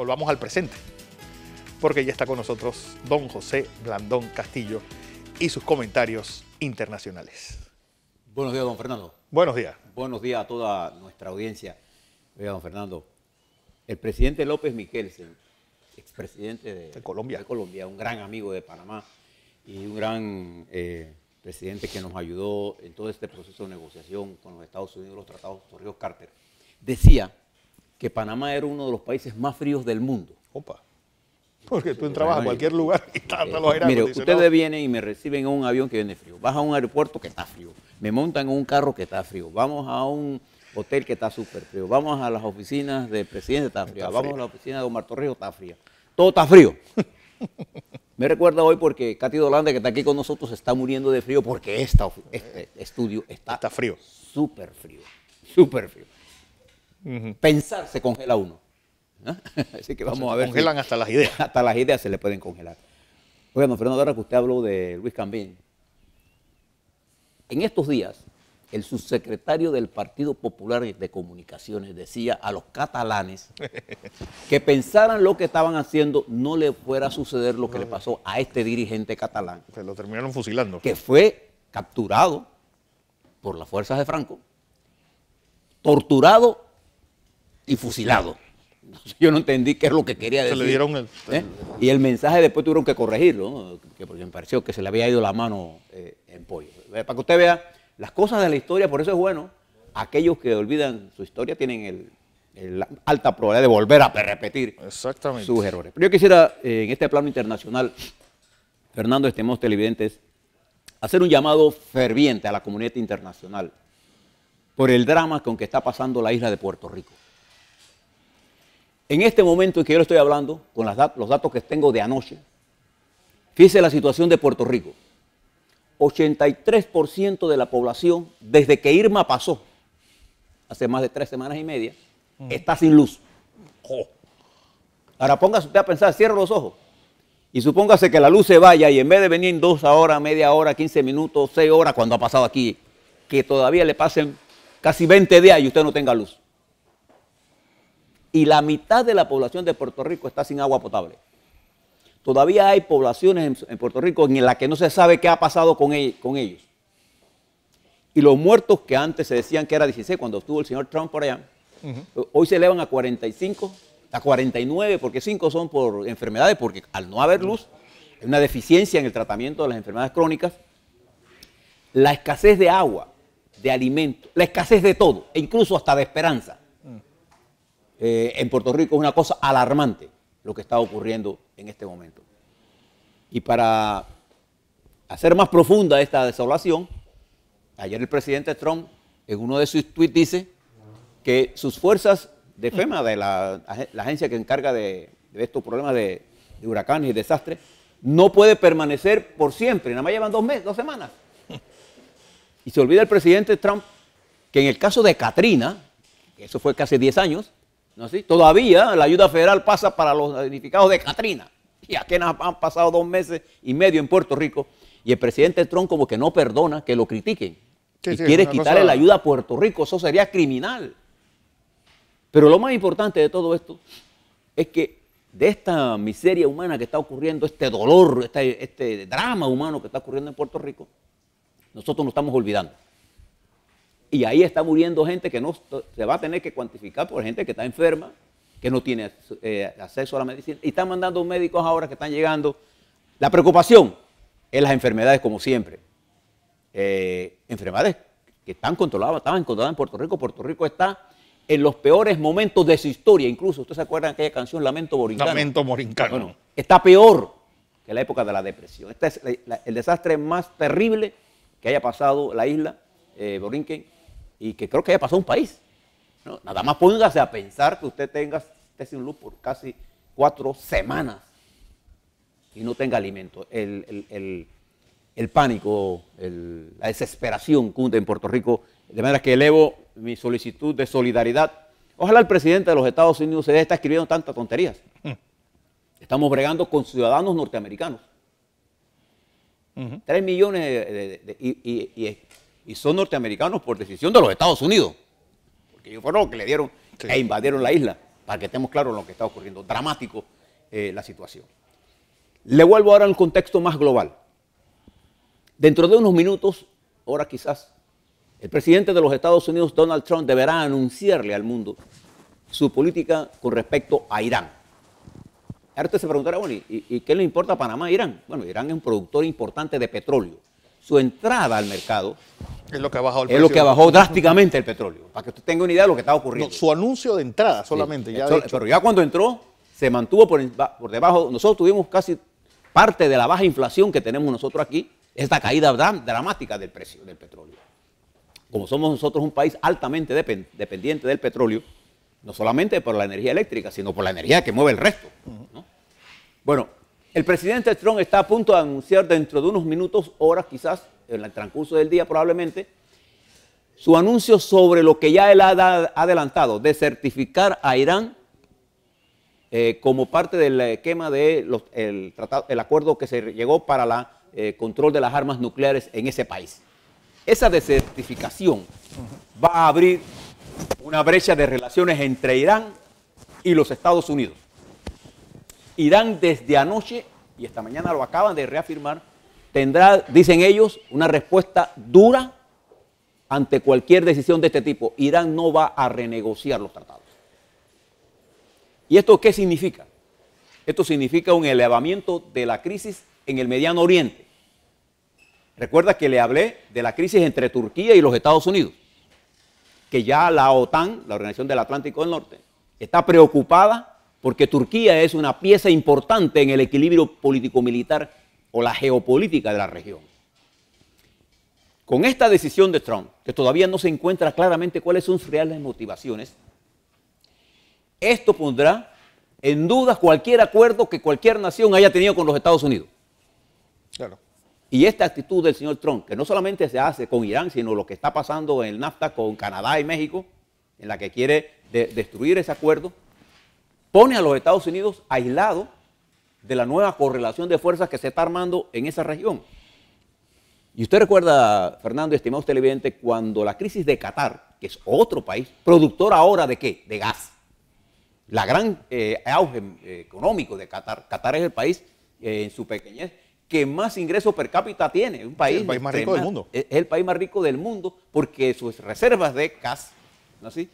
volvamos al presente, porque ya está con nosotros don José Blandón Castillo y sus comentarios internacionales. Buenos días, don Fernando. Buenos días. Buenos días a toda nuestra audiencia. Oiga, don Fernando, el presidente López Miquelsen, expresidente de Colombia, un gran amigo de Panamá y un gran presidente que nos ayudó en todo este proceso de negociación con los Estados Unidos, los tratados Torrijos-Carter, decía que Panamá era uno de los países más fríos del mundo. Opa. Porque tú entrabas a cualquier lugar y estaban los aire mire, acondicionados. ustedes vienen y me reciben en un avión que viene frío. Vas a un aeropuerto que está frío. Me montan en un carro que está frío. Vamos a un hotel que está súper frío. Vamos a las oficinas del presidente, está frío. Vamos a la oficina de Omar Torrijos, está fría. Todo está frío. Me recuerda hoy porque Katy Dolanda, que está aquí con nosotros, está muriendo de frío porque este estudio está frío. Súper frío. Súper frío. Pensar se congela uno. Así que vamos a ver. Congelan hasta las ideas. Hasta las ideas se le pueden congelar. Oiga, don Fernando, ahora que usted habló de Luis Cambín, en estos días, el subsecretario del Partido Popular de Comunicaciones decía a los catalanes que pensaran lo que estaban haciendo, no le fuera a suceder lo que le pasó a este dirigente catalán. Que lo terminaron fusilando. Que fue capturado por las fuerzas de Franco, torturado y fusilado. Yo no entendí qué es lo que quería decir. Se le dieron Y el mensaje después tuvieron que corregirlo, ¿no? Porque me pareció que se le había ido la mano en pollo. Para que usted vea las cosas de la historia, por eso es bueno. Aquellos que olvidan su historia tienen la alta probabilidad de volver a repetir sus errores. Pero yo quisiera, en este plano internacional, Fernando, estimados televidentes, hacer un llamado ferviente a la comunidad internacional por el drama con que está pasando la isla de Puerto Rico. En este momento en que yo le estoy hablando, con los datos que tengo de anoche, fíjese la situación de Puerto Rico. 83% de la población, desde que Irma pasó, hace más de 3 semanas y media, está sin luz. Ahora póngase usted a pensar, cierre los ojos y supóngase que la luz se vaya y en vez de venir en 2 horas, media hora, 15 minutos, 6 horas, cuando ha pasado aquí, que todavía le pasen casi 20 días y usted no tenga luz. Y la mitad de la población de Puerto Rico está sin agua potable. Todavía hay poblaciones en Puerto Rico en las que no se sabe qué ha pasado con ellos. Y los muertos que antes se decían que era 16 cuando estuvo el señor Trump por allá, hoy se elevan a 45, a 49, porque 5 son por enfermedades, porque al no haber luz, hay una deficiencia en el tratamiento de las enfermedades crónicas, la escasez de agua, de alimentos, la escasez de todo, e incluso hasta de esperanza. En Puerto Rico es una cosa alarmante lo que está ocurriendo en este momento. Y para hacer más profunda esta desolación, ayer el presidente Trump en uno de sus tweets dice que sus fuerzas de FEMA, de la agencia que encarga de estos problemas de huracanes y desastres, no puede permanecer por siempre, nada más llevan 2 semanas. Y se olvida el presidente Trump que en el caso de Katrina, que eso fue casi 10 años, ¿no así? Todavía la ayuda federal pasa para los damnificados de Katrina. Y aquí han pasado 2 meses y medio en Puerto Rico. Y el presidente Trump como que no perdona que lo critiquen. Y quiere quitarle la ayuda a Puerto Rico. Eso sería criminal. Pero lo más importante de todo esto es que de esta miseria humana que está ocurriendo, este dolor, este drama humano que está ocurriendo en Puerto Rico, nosotros nos estamos olvidando. Y ahí está muriendo gente que no se va a tener que cuantificar por gente que está enferma, que no tiene acceso a la medicina. Y están mandando médicos ahora que están llegando. La preocupación es las enfermedades, como siempre. Enfermedades que estaban controladas en Puerto Rico. Puerto Rico está en los peores momentos de su historia. Incluso, ¿ustedes se acuerdan de aquella canción Lamento Borincano? Lamento Borincano. Bueno, está peor que la época de la depresión. Este es el desastre más terrible que haya pasado la isla Borinquen y que creo que haya pasado un país. ¿No? Nada más póngase a pensar que usted esté sin luz por casi 4 semanas y no tenga alimento. El pánico, la desesperación cunde en Puerto Rico, de manera que elevo mi solicitud de solidaridad. Ojalá el presidente de los Estados Unidos se esté escribiendo tantas tonterías. Estamos bregando con ciudadanos norteamericanos. 3 millones y son norteamericanos por decisión de los Estados Unidos, porque ellos fueron los que le dieron e invadieron la isla. para que estemos claros en lo que está ocurriendo. Dramático la situación. Le vuelvo ahora al contexto más global. Dentro de unos minutos, ahora quizás, el presidente de los Estados Unidos, Donald Trump, deberá anunciarle al mundo su política con respecto a Irán. Ahora usted se preguntará, bueno, ¿y qué le importa a Panamá a Irán? Bueno, Irán es un productor importante de petróleo. Su entrada al mercado es lo que ha bajado el precio. Es lo que bajó drásticamente el petróleo, para que usted tenga una idea de lo que estaba ocurriendo. No, su anuncio de entrada solamente. Sí, ya pero ya cuando entró, se mantuvo por debajo. Nosotros tuvimos casi parte de la baja inflación que tenemos nosotros aquí, esta caída dramática del precio del petróleo. Como somos nosotros un país altamente dependiente del petróleo, no solamente por la energía eléctrica, sino por la energía que mueve el resto, ¿no? Bueno, el presidente Trump está a punto de anunciar dentro de unos minutos, horas quizás, en el transcurso del día probablemente, su anuncio sobre lo que ya él ha adelantado, de certificar a Irán como parte del esquema del acuerdo que se llegó para el control de las armas nucleares en ese país. Esa desertificación va a abrir una brecha de relaciones entre Irán y los Estados Unidos. Irán desde anoche, y esta mañana lo acaban de reafirmar, tendrá, dicen ellos, una respuesta dura ante cualquier decisión de este tipo. Irán no va a renegociar los tratados. ¿Y esto qué significa? Esto significa un elevamiento de la crisis en el Mediano Oriente. Recuerda que le hablé de la crisis entre Turquía y los Estados Unidos, que ya la OTAN, la Organización del Atlántico del Norte, está preocupada porque Turquía es una pieza importante en el equilibrio político-militar o la geopolítica de la región. Con esta decisión de Trump, que todavía no se encuentra claramente cuáles son sus reales motivaciones, esto pondrá en duda cualquier acuerdo que cualquier nación haya tenido con los Estados Unidos. Claro. Y esta actitud del señor Trump, que no solamente se hace con Irán, sino lo que está pasando en el NAFTA con Canadá y México, en la que quiere destruir ese acuerdo, pone a los Estados Unidos aislados de la nueva correlación de fuerzas que se está armando en esa región. Y usted recuerda, Fernando, estimado televidente, cuando la crisis de Qatar, que es otro país, productor ahora ¿de qué? De gas. La gran auge económico de Qatar. Qatar es el país en su pequeñez que más ingresos per cápita tiene. Un país, el país más rico del mundo. Es el país más rico del mundo porque sus reservas de gas, ¿no? ¿Sí?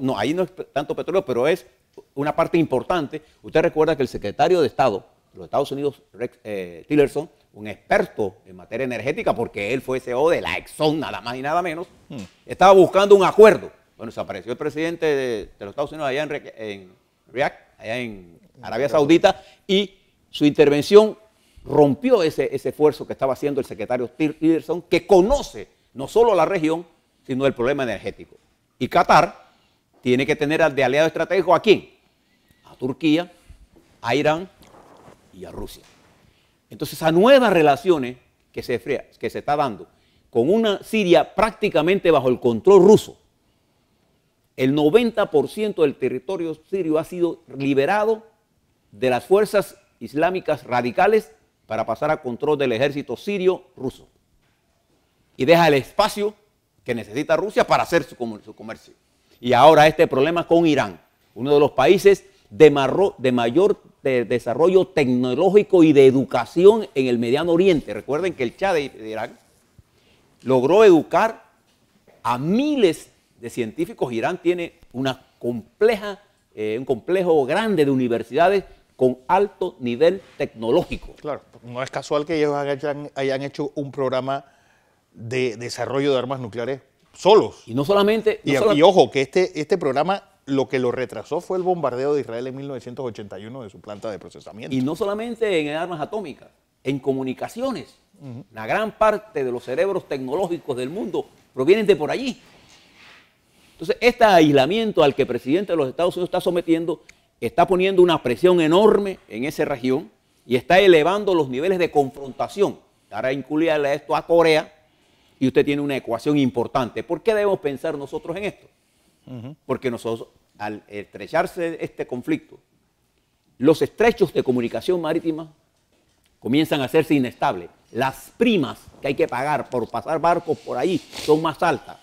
No, ahí no es tanto petróleo, pero es una parte importante. Usted recuerda que el secretario de Estado de los Estados Unidos, Rex Tillerson, un experto en materia energética, porque él fue CEO de la Exxon, nada más y nada menos, estaba buscando un acuerdo. Bueno, se apareció el presidente de los Estados Unidos allá en Riyadh, allá en Arabia Saudita, y su intervención rompió ese esfuerzo que estaba haciendo el secretario Tillerson, que conoce no solo la región, sino el problema energético. Y Qatar tiene que tener de aliado estratégico ¿a quién? A Turquía, a Irán y a Rusia. Entonces, a nuevas relaciones que se está dando con una Siria prácticamente bajo el control ruso, el 90% del territorio sirio ha sido liberado de las fuerzas islámicas radicales para pasar a control del ejército sirio-ruso. Y deja el espacio que necesita Rusia para hacer su comercio. Y ahora este problema con Irán, uno de los países de mayor desarrollo tecnológico y de educación en el Mediano Oriente. Recuerden que el Shah de Irán logró educar a miles de científicos. Irán tiene un complejo grande de universidades con alto nivel tecnológico. Claro, no es casual que ellos hayan hecho un programa de desarrollo de armas nucleares solos. Y no solamente... Y ojo, que este programa lo que lo retrasó fue el bombardeo de Israel en 1981 de su planta de procesamiento. Y no solamente en armas atómicas, en comunicaciones. Una gran parte de los cerebros tecnológicos del mundo provienen de por allí. Entonces, este aislamiento al que el presidente de los Estados Unidos está sometiendo está poniendo una presión enorme en esa región y está elevando los niveles de confrontación. Ahora incluirle esto a Corea y usted tiene una ecuación importante. ¿Por qué debemos pensar nosotros en esto? Porque nosotros, al estrecharse este conflicto, los estrechos de comunicación marítima comienzan a hacerse inestables. Las primas que hay que pagar por pasar barcos por ahí son más altas.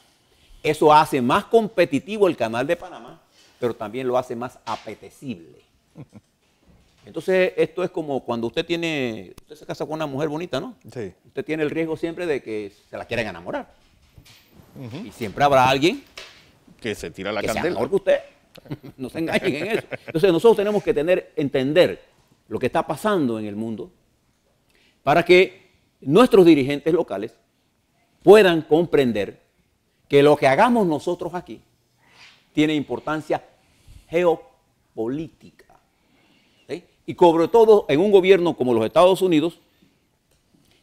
Eso hace más competitivo el canal de Panamá pero también lo hace más apetecible. Entonces, esto es como cuando usted se casa con una mujer bonita, ¿no? Sí. Usted tiene el riesgo siempre de que se la quieran enamorar. Y siempre habrá alguien Que se tira la que sea candela. mejor que usted. No se engañen en eso. Entonces, nosotros tenemos que entender lo que está pasando en el mundo para que nuestros dirigentes locales puedan comprender que lo que hagamos nosotros aquí tiene importancia geopolítica. ¿Sí? Y sobre todo en un gobierno como los Estados Unidos.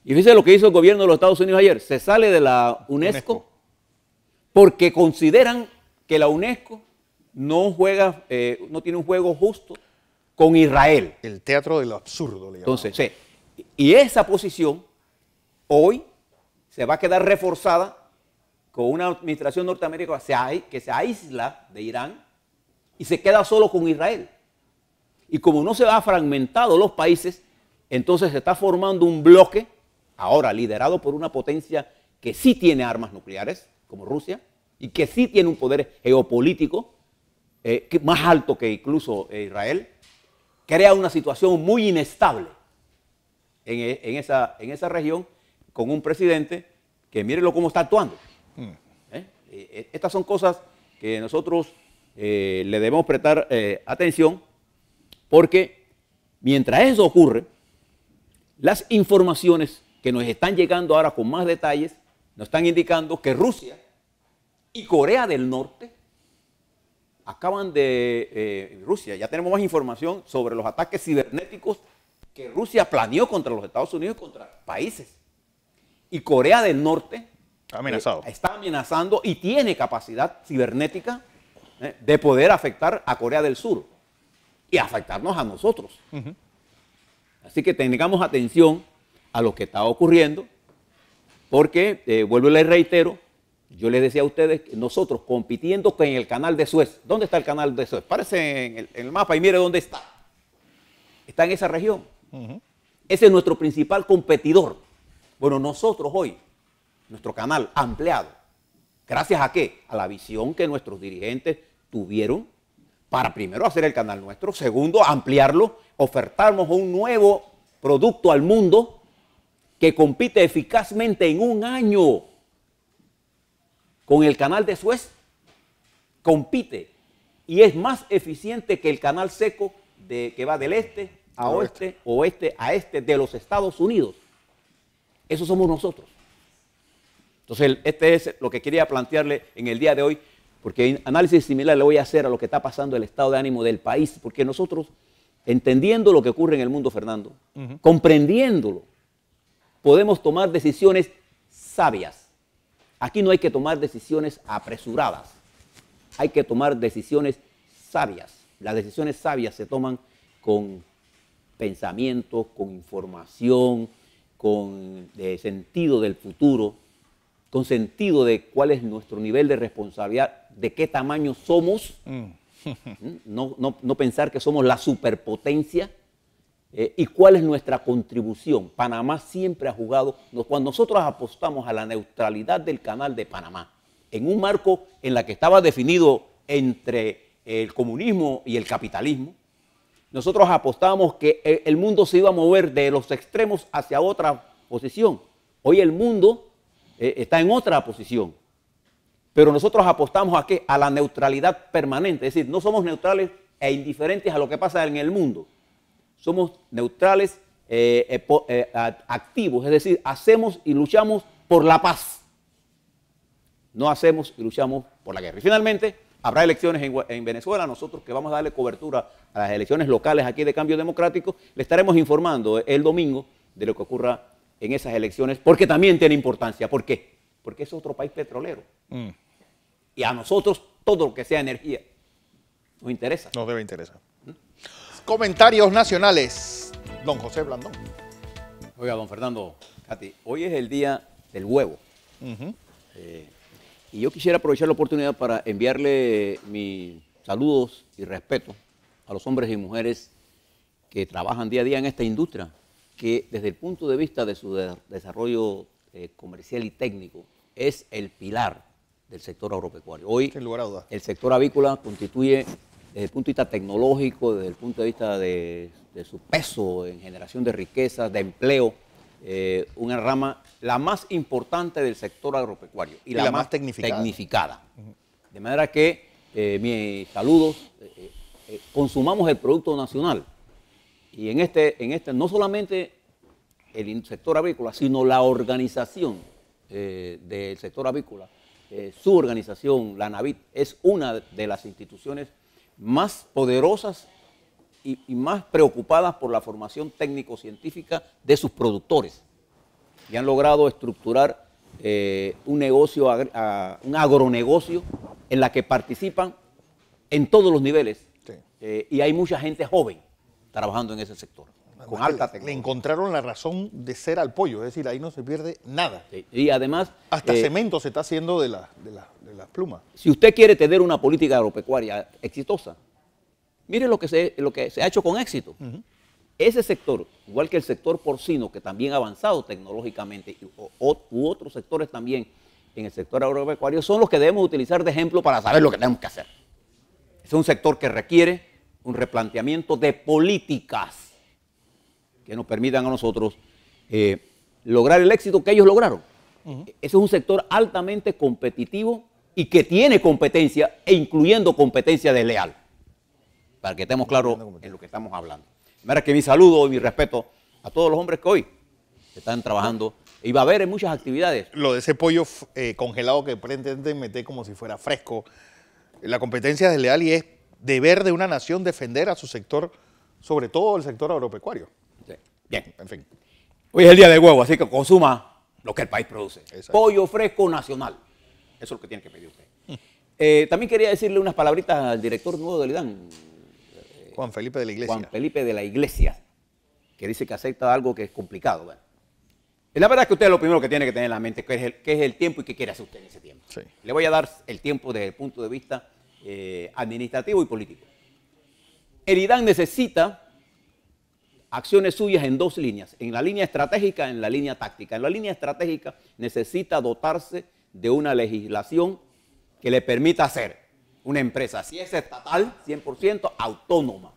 Y fíjense lo que hizo el gobierno de los Estados Unidos ayer. Se sale de la UNESCO porque consideran que la UNESCO no tiene un juego justo con Israel. El teatro de lo absurdo, le llamamos. Entonces, sí. Y esa posición hoy se va a quedar reforzada con una administración norteamericana que se aísla de Irán y se queda solo con Israel. Y como no se ha fragmentado los países, entonces se está formando un bloque, ahora liderado por una potencia que sí tiene armas nucleares, como Rusia, y que sí tiene un poder geopolítico más alto que incluso Israel, crea una situación muy inestable en esa región, con un presidente que mírenlo cómo está actuando. Estas son cosas que nosotros le debemos prestar atención, porque mientras eso ocurre, las informaciones que nos están llegando ahora con más detalles nos están indicando que Rusia y Corea del Norte acaban de... Rusia, ya tenemos más información sobre los ataques cibernéticos que Rusia planeó contra los Estados Unidos y contra países. Y Corea del Norte está amenazando y tiene capacidad cibernética de poder afectar a Corea del Sur y afectarnos a nosotros. Así que tengamos atención a lo que está ocurriendo, porque, vuelvo y les reitero, yo les decía a ustedes que nosotros compitiendo con el canal de Suez. ¿Dónde está el canal de Suez? Párese en el mapa y mire dónde está. Está en esa región. Ese es nuestro principal competidor. Bueno, nosotros hoy, nuestro canal ampliado, ¿gracias a qué? A la visión que nuestros dirigentes tuvieron para primero hacer el canal nuestro, segundo, ampliarlo, ofertarnos un nuevo producto al mundo que compite eficazmente en un año con el canal de Suez. Compite y es más eficiente que el canal seco que va del este a oeste, oeste a este de los Estados Unidos. Eso somos nosotros. Entonces, este es lo que quería plantearle en el día de hoy, porque análisis similar le voy a hacer a lo que está pasando el estado de ánimo del país, porque nosotros, entendiendo lo que ocurre en el mundo, Fernando, comprendiéndolo, podemos tomar decisiones sabias. Aquí no hay que tomar decisiones apresuradas, hay que tomar decisiones sabias. Las decisiones sabias se toman con pensamiento, con información, con sentido del futuro, con sentido de cuál es nuestro nivel de responsabilidad, de qué tamaño somos, no pensar que somos la superpotencia, y cuál es nuestra contribución. Panamá siempre ha jugado, cuando nosotros apostamos a la neutralidad del canal de Panamá, en un marco en la que estaba definido entre el comunismo y el capitalismo, nosotros apostamos que el mundo se iba a mover de los extremos hacia otra posición. Hoy el mundo está en otra posición, pero nosotros apostamos ¿a qué? A la neutralidad permanente, es decir, no somos neutrales e indiferentes a lo que pasa en el mundo, somos neutrales activos, es decir, hacemos y luchamos por la paz, no hacemos y luchamos por la guerra. Y finalmente, habrá elecciones en Venezuela. Nosotros que vamos a darle cobertura a las elecciones locales aquí de Cambio Democrático, le estaremos informando el domingo de lo que ocurra en esas elecciones, porque también tiene importancia. ¿Por qué? Porque es otro país petrolero. Y a nosotros todo lo que sea energía nos interesa. Nos debe interesar. Comentarios nacionales. Don José Blandón. Oiga, don Fernando, Katy, hoy es el día del huevo. Y yo quisiera aprovechar la oportunidad para enviarle mis saludos y respeto a los hombres y mujeres que trabajan día a día en esta industria, que desde el punto de vista de su desarrollo comercial y técnico es el pilar del sector agropecuario. Hoy, Sin lugar a dudas. el sector avícola constituye, desde el punto de vista tecnológico, desde el punto de vista de su peso en generación de riqueza, de empleo, una rama la más importante del sector agropecuario y la más tecnificada. De manera que mis saludos, consumamos el producto nacional. Y en este no solamente el sector avícola, sino la organización del sector avícola, su organización, la NAVIT, es una de las instituciones más poderosas y más preocupadas por la formación técnico-científica de sus productores. Y han logrado estructurar un negocio, un agronegocio en la que participan en todos los niveles. Sí. Y hay mucha gente joven trabajando en ese sector, con alta tecnología. Le encontraron la razón de ser al pollo, es decir, ahí no se pierde nada. Sí. Y además... Hasta cemento se está haciendo de las plumas. Si usted quiere tener una política agropecuaria exitosa, mire lo que se ha hecho con éxito. Ese sector, igual que el sector porcino, que también ha avanzado tecnológicamente, u otros sectores también en el sector agropecuario, son los que debemos utilizar de ejemplo para saber lo que tenemos que hacer. Es un sector que requiere un replanteamiento de políticas que nos permitan a nosotros lograr el éxito que ellos lograron. Ese es un sector altamente competitivo y que tiene competencia, e incluyendo competencia desleal, para que estemos claros en lo que estamos hablando. Mira que mi saludo y mi respeto a todos los hombres que hoy están trabajando y va a haber muchas actividades. Lo de ese pollo congelado que pretenden meter como si fuera fresco, la competencia es desleal y es deber de una nación defender a su sector, sobre todo el sector agropecuario. Sí. Bien. En fin. Hoy es el día del huevo, así que consuma lo que el país produce. Exacto. Pollo fresco nacional. Eso es lo que tiene que pedir usted. También quería decirle unas palabritas al director nuevo del IDAN. Juan Felipe de la Iglesia. Juan Felipe de la Iglesia, que dice que acepta algo que es complicado. Bueno, la verdad es que usted lo primero que tiene que tener en la mente qué es el tiempo y qué quiere hacer usted en ese tiempo. Sí. Le voy a dar el tiempo desde el punto de vista administrativo y político. El IDAN necesita acciones suyas en dos líneas, en la línea estratégica y en la línea táctica. En la línea estratégica necesita dotarse de una legislación que le permita hacer una empresa, si es estatal, 100% autónoma.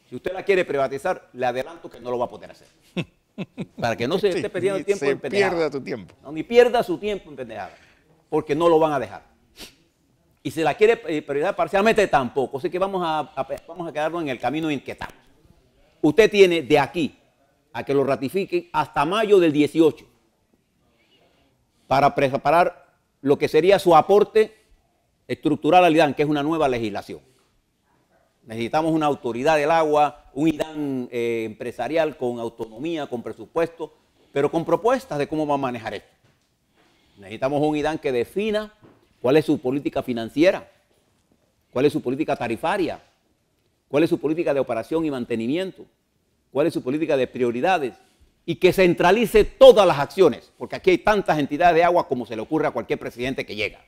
Si usted la quiere privatizar, le adelanto que no lo va a poder hacer. Para que no se esté perdiendo el tiempo en pendejada. Pierda tu tiempo. No, ni pierda su tiempo en pendejada, porque no lo van a dejar. Y si la quiere priorizar parcialmente, tampoco. Así que vamos a quedarnos en el camino en que estamos. Usted tiene de aquí a que lo ratifiquen hasta mayo del 18 para preparar lo que sería su aporte estructural al IDAN, que es una nueva legislación. Necesitamos una autoridad del agua, un IDAN empresarial con autonomía, con presupuesto, pero con propuestas de cómo va a manejar esto. Necesitamos un IDAN que defina cuál es su política financiera, cuál es su política tarifaria, cuál es su política de operación y mantenimiento, cuál es su política de prioridades, y que centralice todas las acciones, porque aquí hay tantas entidades de agua como se le ocurre a cualquier presidente que llega.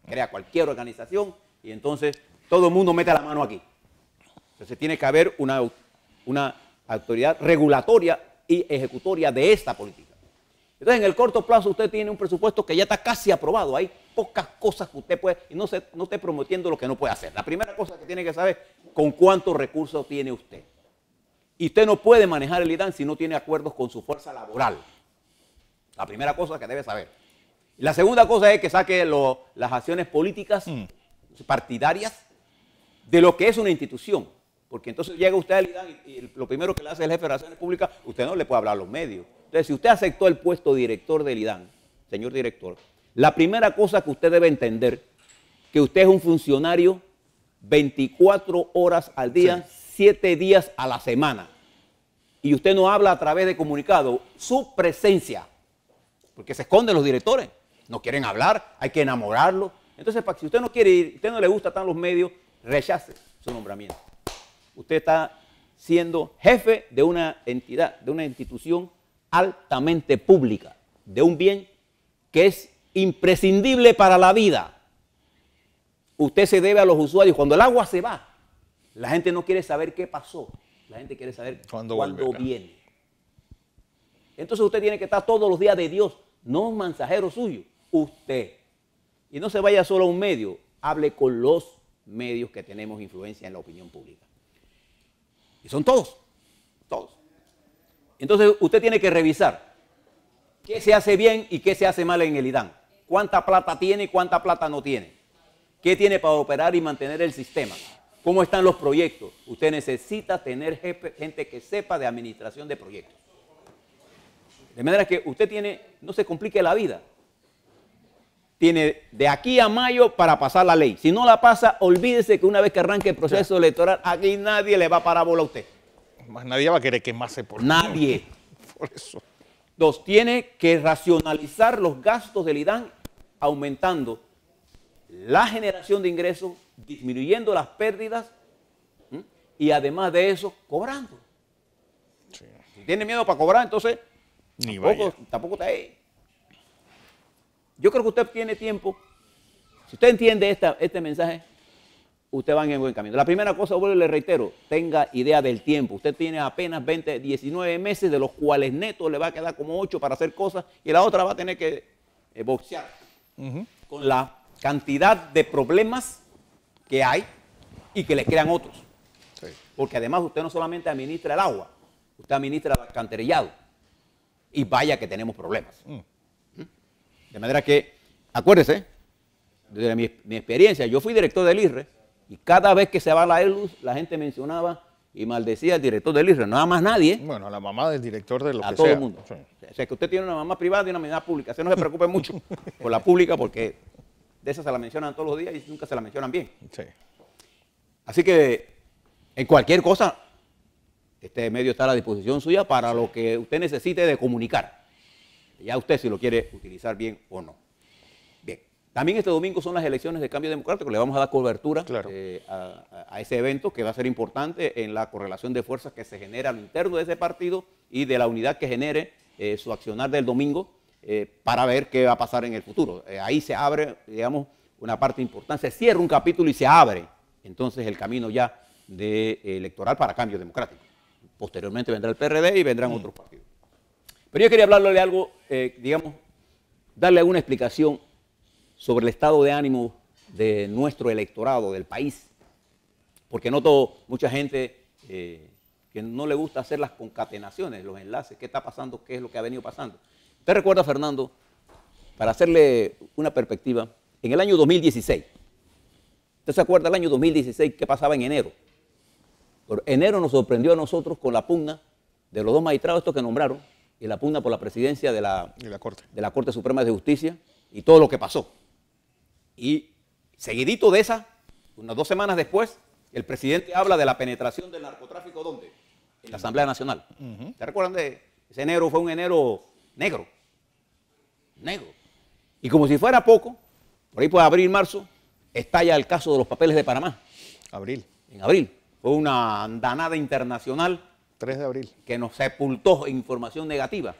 Crea cualquier organización y entonces todo el mundo mete la mano aquí. Entonces tiene que haber una autoridad regulatoria y ejecutoria de esta política. Entonces en el corto plazo usted tiene un presupuesto que ya está casi aprobado. Hay pocas cosas que usted puede, y no esté prometiendo lo que no puede hacer. La primera cosa que tiene que saber es con cuántos recursos tiene usted. Y usted no puede manejar el IDAN si no tiene acuerdos con su fuerza laboral. La primera cosa que debe saber. Y la segunda cosa es que saque las acciones políticas partidarias de lo que es una institución. Porque entonces llega usted al IDAN y lo primero que le hace el jefe de Relaciones Públicas, usted no le puede hablar a los medios. Entonces, si usted aceptó el puesto de director del IDAN, señor director, la primera cosa que usted debe entender, que usted es un funcionario 24 horas al día, sí. 7 días a la semana. Y usted no habla a través de comunicado, su presencia, porque se esconden los directores, no quieren hablar, hay que enamorarlos. Entonces, si usted no quiere ir, usted no le gusta tan los medios, rechace su nombramiento. Usted está siendo jefe de una entidad, de una institución altamente pública, de un bien que es imprescindible para la vida. Usted se debe a los usuarios. Cuando el agua se va, la gente no quiere saber qué pasó. La gente quiere saber cuándo viene. Entonces usted tiene que estar todos los días de Dios, no un mensajero suyo. Usted. Y no se vaya solo a un medio, hable con los medios que tenemos influencia en la opinión pública. Y son todos, todos. Entonces usted tiene que revisar qué se hace bien y qué se hace mal en el IDAN. Cuánta plata tiene y cuánta plata no tiene. ¿Qué tiene para operar y mantener el sistema? ¿Cómo están los proyectos? Usted necesita tener gente que sepa de administración de proyectos. De manera que usted no se complique la vida. Tiene de aquí a mayo para pasar la ley. Si no la pasa, olvídese que una vez que arranque el proceso electoral, aquí nadie le va a parar bola a usted. Más nadie va a querer quemarse por nadie. Por eso. Dos, tiene que racionalizar los gastos del IDAN aumentando la generación de ingresos, disminuyendo las pérdidas y además de eso, cobrando. Sí. Si tiene miedo para cobrar, entonces tampoco está ahí. Yo creo que usted tiene tiempo. Si usted entiende este mensaje, usted va en el buen camino. La primera cosa, vuelvo y le reitero, tenga idea del tiempo. Usted tiene apenas 19 meses, de los cuales neto le va a quedar como 8 para hacer cosas y la otra va a tener que boxear con la cantidad de problemas que hay y que le crean otros. Sí. Porque además usted no solamente administra el agua, usted administra el alcantarillado. Y vaya que tenemos problemas. De manera que, acuérdese, desde mi experiencia, yo fui director del IRRE y cada vez que se va la luz, la gente mencionaba y maldecía al director del IRRE, nada más nadie. Bueno, a la mamá del director de lo que sea. A todo el mundo. Sí. O sea, que usted tiene una mamá privada y una mamá pública. Usted no se preocupe mucho por la pública porque de esa se la mencionan todos los días y nunca se la mencionan bien. Sí. Así que en cualquier cosa, este medio está a la disposición suya para lo que usted necesite de comunicar. Ya usted si lo quiere utilizar bien o no. Bien. También este domingo son las elecciones de Cambio Democrático. Le vamos a dar cobertura a ese evento que va a ser importante en la correlación de fuerzas que se genera a lo interno de ese partido y de la unidad que genere su accionar del domingo para ver qué va a pasar en el futuro. Ahí se abre, digamos, una parte importante. Se cierra un capítulo y se abre entonces el camino ya electoral para Cambio Democrático. Posteriormente vendrá el PRD y vendrán otros partidos. Pero yo quería hablarle de algo, digamos, darle alguna explicación sobre el estado de ánimo de nuestro electorado, del país. Porque noto mucha gente que no le gusta hacer las concatenaciones, los enlaces, qué está pasando, qué es lo que ha venido pasando. ¿Usted recuerda, Fernando, para hacerle una perspectiva, en el año 2016, ¿usted se acuerda del año 2016 qué pasaba en enero? Por enero nos sorprendió a nosotros con la pugna de los dos magistrados estos que nombraron y la pugna por la presidencia de la Corte Suprema de Justicia y todo lo que pasó. Y seguidito de esa, unas 2 semanas después, el presidente habla de la penetración del narcotráfico, ¿dónde? En la Asamblea Nacional. ¿Se recuerdan de ese enero? Fue un enero negro. Negro. Y como si fuera poco, por ahí por abril, marzo, estalla el caso de los papeles de Panamá. Abril. En abril. Fue una andanada internacional 3 de abril. Que nos sepultó en información negativa.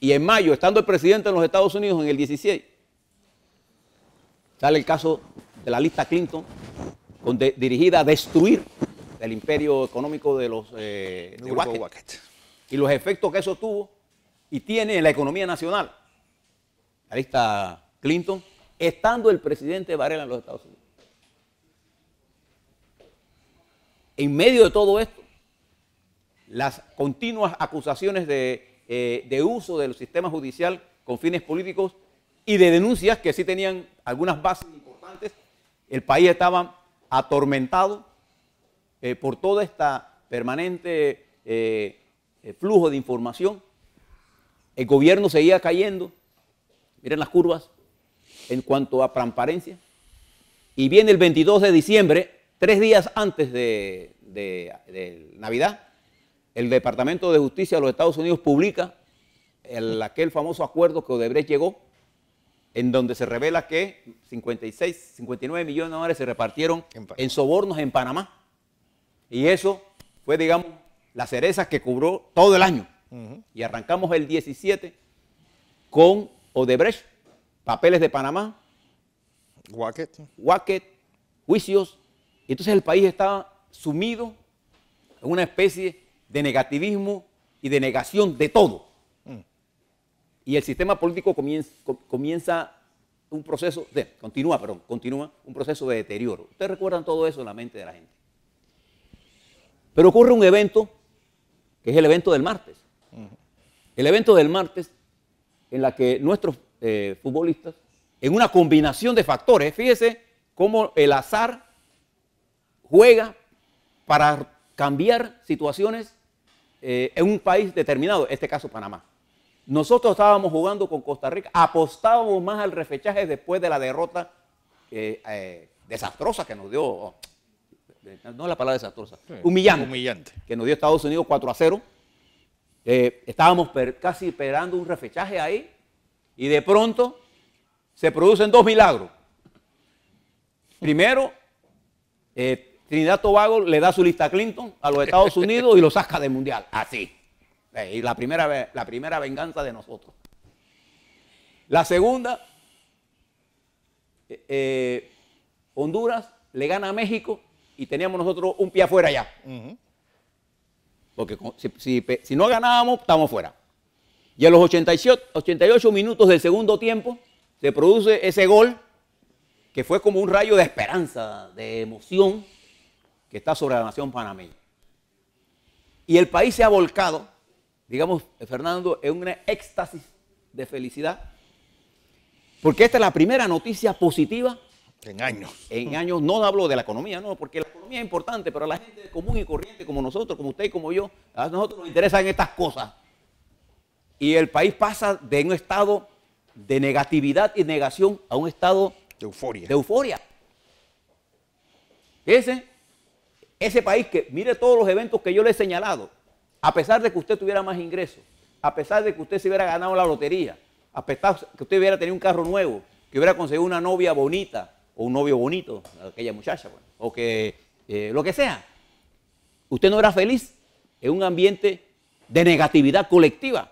Y en mayo, estando el presidente en los Estados Unidos en el 16, sale el caso de la lista Clinton, dirigida a destruir el imperio económico de los de Wackett. Y los efectos que eso tuvo y tiene en la economía nacional. La lista Clinton, estando el presidente Varela en los Estados Unidos. En medio de todo esto, las continuas acusaciones de uso del sistema judicial con fines políticos y de denuncias que sí tenían algunas bases importantes, el país estaba atormentado por toda esta permanente flujo de información. El gobierno seguía cayendo, miren las curvas, en cuanto a transparencia. Y viene el 22 de diciembre, 3 días antes de Navidad, el Departamento de Justicia de los Estados Unidos publica aquel famoso acuerdo que Odebrecht llegó, en donde se revela que 59 millones de dólares se repartieron en sobornos en Panamá. Y eso fue, digamos, la cereza que cubrió todo el año. Y arrancamos el 17 con Odebrecht, papeles de Panamá, Wackett, juicios. Y entonces el país estaba sumido en una especie de negativismo y de negación de todo. Y el sistema político comienza un proceso continúa un proceso de deterioro. Ustedes recuerdan todo eso en la mente de la gente. Pero ocurre un evento, que es el evento del martes. El evento del martes, en la que nuestros futbolistas, en una combinación de factores, fíjese cómo el azar juega para cambiar situaciones en un país determinado, en este caso Panamá. Nosotros estábamos jugando con Costa Rica, apostábamos más al repechaje después de la derrota desastrosa que nos dio, no es la palabra desastrosa, Sí, humillante, que nos dio Estados Unidos 4-0. Estábamos casi esperando un repechaje ahí y de pronto se producen dos milagros. Primero, Trinidad Tobago le da su lista a Clinton a los Estados Unidos y lo saca del Mundial, así. Y la primera venganza de nosotros. La segunda, Honduras le gana a México y teníamos nosotros un pie afuera ya. Porque si no ganábamos, estamos fuera. Y a los 88 minutos del segundo tiempo se produce ese gol que fue como un rayo de esperanza, de emoción que está sobre la nación panameña. Y el país se ha volcado, digamos, Fernando, en una éxtasis de felicidad, porque esta es la primera noticia positiva En años. en años. No hablo de la economía, no, porque la economía es importante, pero a la gente común y corriente como nosotros, como usted y como yo, a nosotros nos interesan estas cosas. Y el país pasa de un estado de negatividad y negación a un estado De euforia. de euforia. Ese país que, mire todos los eventos que yo le he señalado, a pesar de que usted tuviera más ingresos, a pesar de que usted se hubiera ganado la lotería, a pesar de que usted hubiera tenido un carro nuevo, que hubiera conseguido una novia bonita o un novio bonito, aquella muchacha, bueno, o que lo que sea, usted no era feliz en un ambiente de negatividad colectiva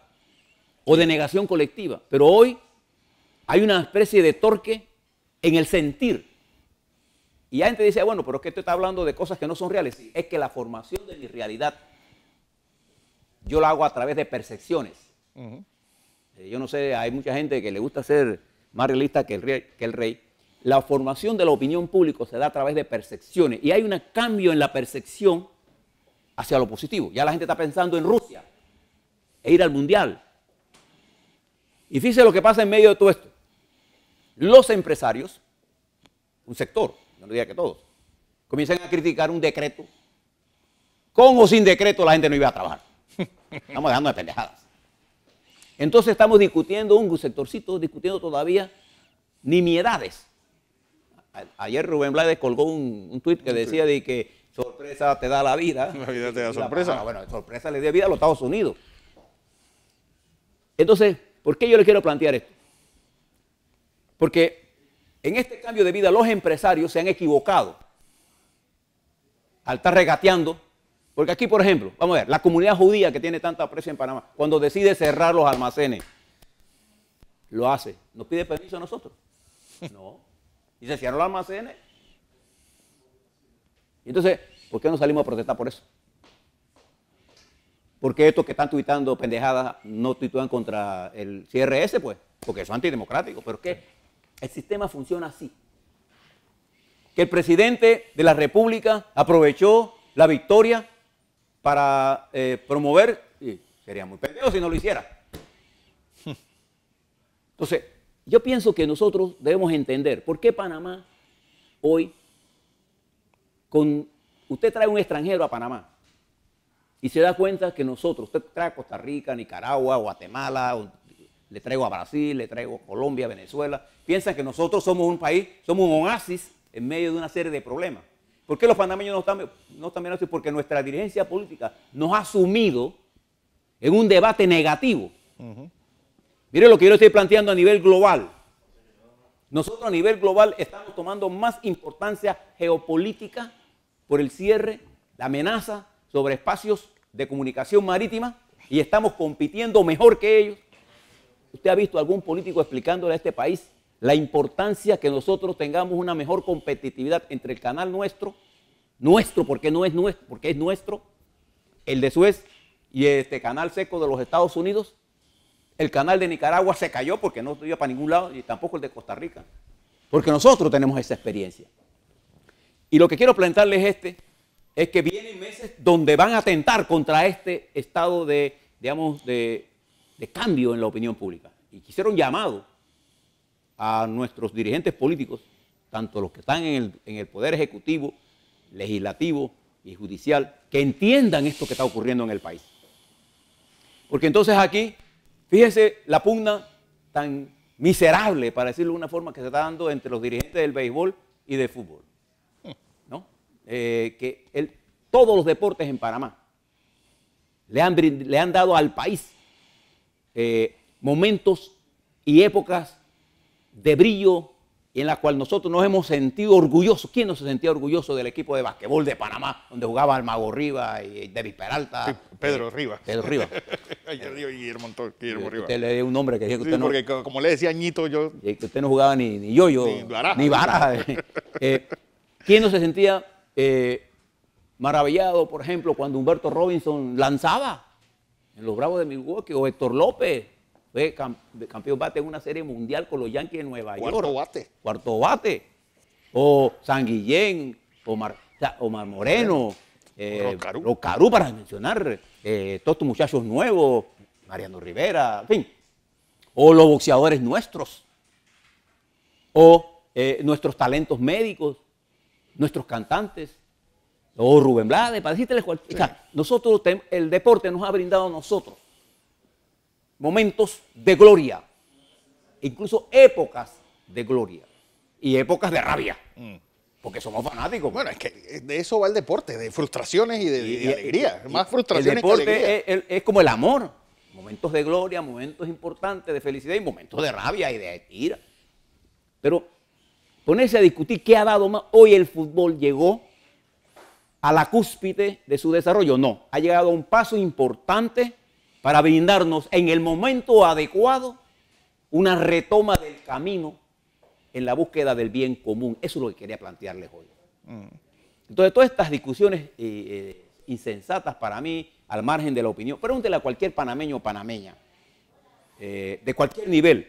o de negación colectiva. Pero hoy hay una especie de torque en el sentir. Y la gente dice, bueno, pero es que usted está hablando de cosas que no son reales. Sí, es que la formación de mi realidad yo la hago a través de percepciones. Yo no sé, hay mucha gente que le gusta ser más realista que el rey. La formación de la opinión pública se da a través de percepciones. Y hay un cambio en la percepción hacia lo positivo. Ya la gente está pensando en Rusia e ir al Mundial. Y fíjese lo que pasa en medio de todo esto. Los empresarios, un sector, no diría que todos, comienzan a criticar un decreto. Con o sin decreto la gente no iba a trabajar. Estamos dejando de pendejadas. Entonces estamos discutiendo, un sectorcito discutiendo todavía nimiedades. Ayer Rubén Blades colgó un tuit que decía de que sorpresa te da la vida. La vida te da sorpresa. Bueno, sorpresa le dio vida a los Estados Unidos. Entonces, ¿por qué yo le quiero plantear esto? Porque en este cambio de vida los empresarios se han equivocado al estar regateando. Porque aquí, por ejemplo, vamos a ver, la comunidad judía que tiene tanta aprecio en Panamá, cuando decide cerrar los almacenes, lo hace. ¿Nos pide permiso a nosotros? No. Y se cierran los almacenes. Entonces, ¿por qué no salimos a protestar por eso? ¿Por qué estos que están tuitando pendejadas no tuitean contra el cierre ese? Pues, porque eso es antidemocrático. Pero es que el sistema funciona así. Que el presidente de la República aprovechó la victoria para promover, y sería muy pendejo si no lo hiciera. Entonces, yo pienso que nosotros debemos entender por qué Panamá hoy, usted trae un extranjero a Panamá y se da cuenta que nosotros, usted trae a Costa Rica, Nicaragua, Guatemala, le traigo a Brasil, le traigo a Colombia, Venezuela, piensan que nosotros somos un país, somos un oasis en medio de una serie de problemas. ¿Por qué los panameños no están bien así? Porque nuestra dirigencia política nos ha sumido en un debate negativo. Mire lo que yo le estoy planteando a nivel global. Nosotros a nivel global estamos tomando más importancia geopolítica por el cierre, la amenaza sobre espacios de comunicación marítima y estamos compitiendo mejor que ellos. ¿Usted ha visto algún político explicándole a este país la importancia que nosotros tengamos una mejor competitividad entre el canal nuestro porque no es nuestro, porque es nuestro, el de Suez y este canal seco de los Estados Unidos? El canal de Nicaragua se cayó porque no iba para ningún lado y tampoco el de Costa Rica. Porque nosotros tenemos esa experiencia. Y lo que quiero plantearles es que vienen meses donde van a atentar contra este estado de, digamos, de cambio en la opinión pública. Y quisieron llamado a nuestros dirigentes políticos, tanto los que están en el Poder Ejecutivo, Legislativo y Judicial, que entiendan esto que está ocurriendo en el país. Porque entonces aquí, fíjese la pugna tan miserable, para decirlo de una forma, que se está dando entre los dirigentes del béisbol y del fútbol, ¿no? Todos los deportes en Panamá le han dado al país momentos y épocas de brillo y en la cual nosotros nos hemos sentido orgullosos. ¿Quién no se sentía orgulloso del equipo de basquetbol de Panamá, donde jugaba el Mago Rivas y David Peralta? Sí, Pedro Rivas. Pedro Rivas. Guillermo Rivas. Usted le dio un nombre que decía que Sí, usted no... porque como le decía Ñito, yo... que usted no jugaba ni yo-yo, ni baraja. ¿Quién no se sentía maravillado, por ejemplo, cuando Humberto Robinson lanzaba en los Bravos de Milwaukee, o Héctor López fue campeón bate en una serie mundial con los Yankees de Nueva York? Cuarto bate. Cuarto bate. O San Guillén, Omar Moreno, Rocarú, para mencionar, todos estos muchachos nuevos, Mariano Rivera, en fin. O los boxeadores nuestros, o nuestros talentos médicos, nuestros cantantes, o Rubén Blades, para decirles cualquier. Sí. O sea, nosotros, el deporte nos ha brindado a nosotros momentos de gloria, incluso épocas de gloria y épocas de rabia, porque somos fanáticos. Bueno, es que de eso va el deporte, de frustraciones y de alegría, más frustraciones que alegría. El deporte es como el amor, momentos de gloria, momentos importantes de felicidad y momentos de rabia y de ira. Pero ponerse a discutir qué ha dado más, hoy el fútbol llegó a la cúspide de su desarrollo. No, ha llegado a un paso importante para brindarnos en el momento adecuado una retoma del camino en la búsqueda del bien común. Eso es lo que quería plantearles hoy. Entonces, todas estas discusiones insensatas para mí, al margen de la opinión, pregúntele a cualquier panameño o panameña, de cualquier nivel,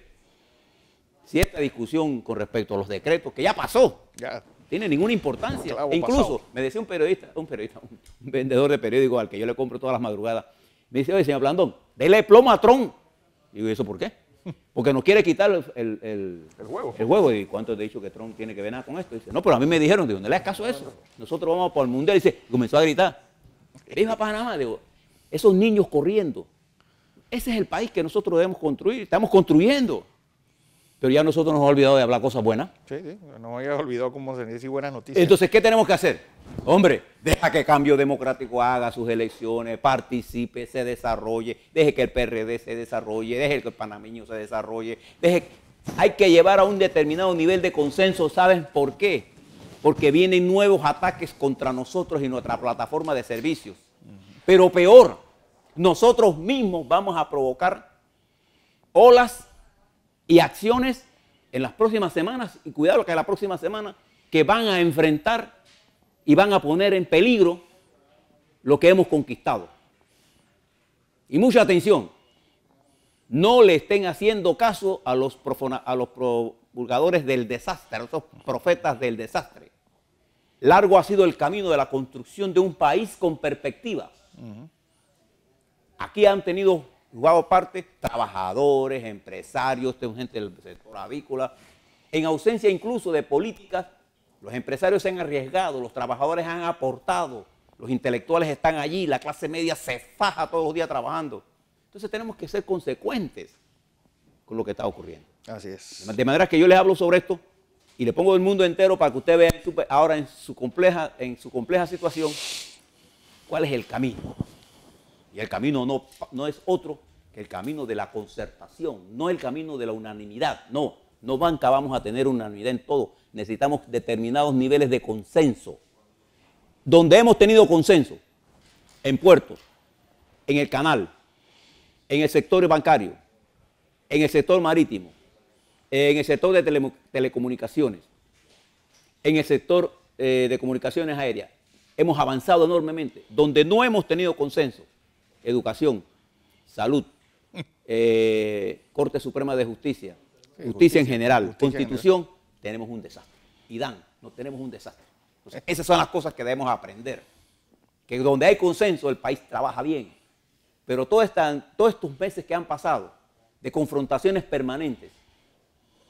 si esta discusión con respecto a los decretos, que ya pasó, ya tiene ninguna importancia. E incluso, me decía un vendedor de periódicos al que yo le compro todas las madrugadas, me dice: oye, señor Blandón, dele plomo a Trump. Y digo: ¿y eso por qué? Porque nos quiere quitar el juego. ¿Y cuánto te he dicho que Trump tiene que ver nada con esto? Y dice: no, pero a mí me dijeron. Digo: no le hagas caso a eso. Nosotros vamos por el mundial. Y dice, comenzó a gritar: viva Panamá. Digo: esos niños corriendo. Ese es el país que nosotros debemos construir. Estamos construyendo. Pero ya nosotros nos hemos olvidado de hablar cosas buenas. Sí, nos habíamos olvidado cómo se dice buenas noticias. Entonces, ¿qué tenemos que hacer? Hombre, deja que Cambio Democrático haga sus elecciones, participe, se desarrolle, deje que el PRD se desarrolle, deje que el panameño se desarrolle, hay que llevar a un determinado nivel de consenso. ¿Saben por qué? Porque vienen nuevos ataques contra nosotros y nuestra plataforma de servicios. Pero peor, nosotros mismos vamos a provocar olas y acciones en las próximas semanas, y cuidado que la próxima semana, que van a enfrentar y van a poner en peligro lo que hemos conquistado. Y mucha atención, no le estén haciendo caso a los promulgadores del desastre, a esos profetas del desastre. Largo ha sido el camino de la construcción de un país con perspectiva. Aquí han jugado parte trabajadores, empresarios, gente del sector avícola. En ausencia incluso de políticas, los empresarios se han arriesgado, los trabajadores han aportado, los intelectuales están allí, la clase media se faja todos los días trabajando. Entonces tenemos que ser consecuentes con lo que está ocurriendo. Así es. De manera que yo les hablo sobre esto y le pongo el mundo entero para que usted vea ahora en su compleja situación cuál es el camino. Y el camino no es otro que el camino de la concertación, no el camino de la unanimidad. No nunca vamos a tener unanimidad en todo. Necesitamos determinados niveles de consenso. Donde hemos tenido consenso, en puertos, en el canal, en el sector bancario, en el sector marítimo, en el sector de telecomunicaciones, en el sector de comunicaciones aéreas, hemos avanzado enormemente. Donde no hemos tenido consenso, educación, salud, Corte Suprema de Justicia, justicia en general, justicia en Constitución, tenemos un desastre. Y no tenemos un desastre. Entonces, esas son las cosas que debemos aprender. Que donde hay consenso, el país trabaja bien. Pero todos estos meses que han pasado de confrontaciones permanentes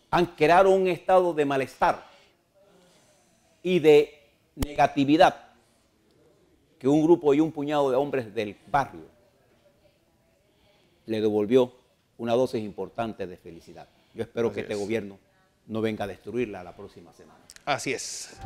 han creado un estado de malestar y de negatividad que un grupo y un puñado de hombres del barrio le devolvió una dosis importante de felicidad. Yo espero que este gobierno no venga a destruirla la próxima semana. Así es.